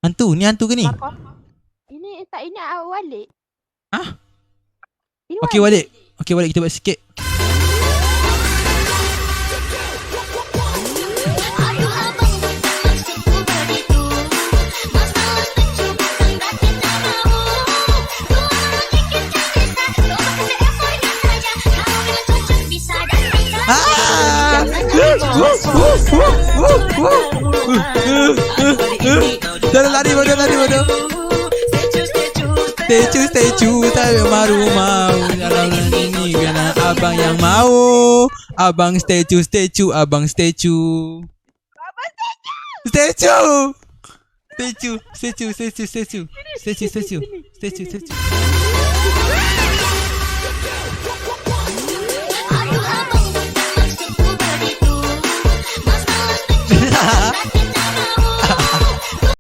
Hantu? Ni hantu ke ni? Apa? Ini tak ini Walik. Hah? Ini Okey balik. Okey balik, kita buat sikit. Jangan lari bodoh. Statue tak maru mau dalam ini karena abang yang mau. Abang statue. Statue.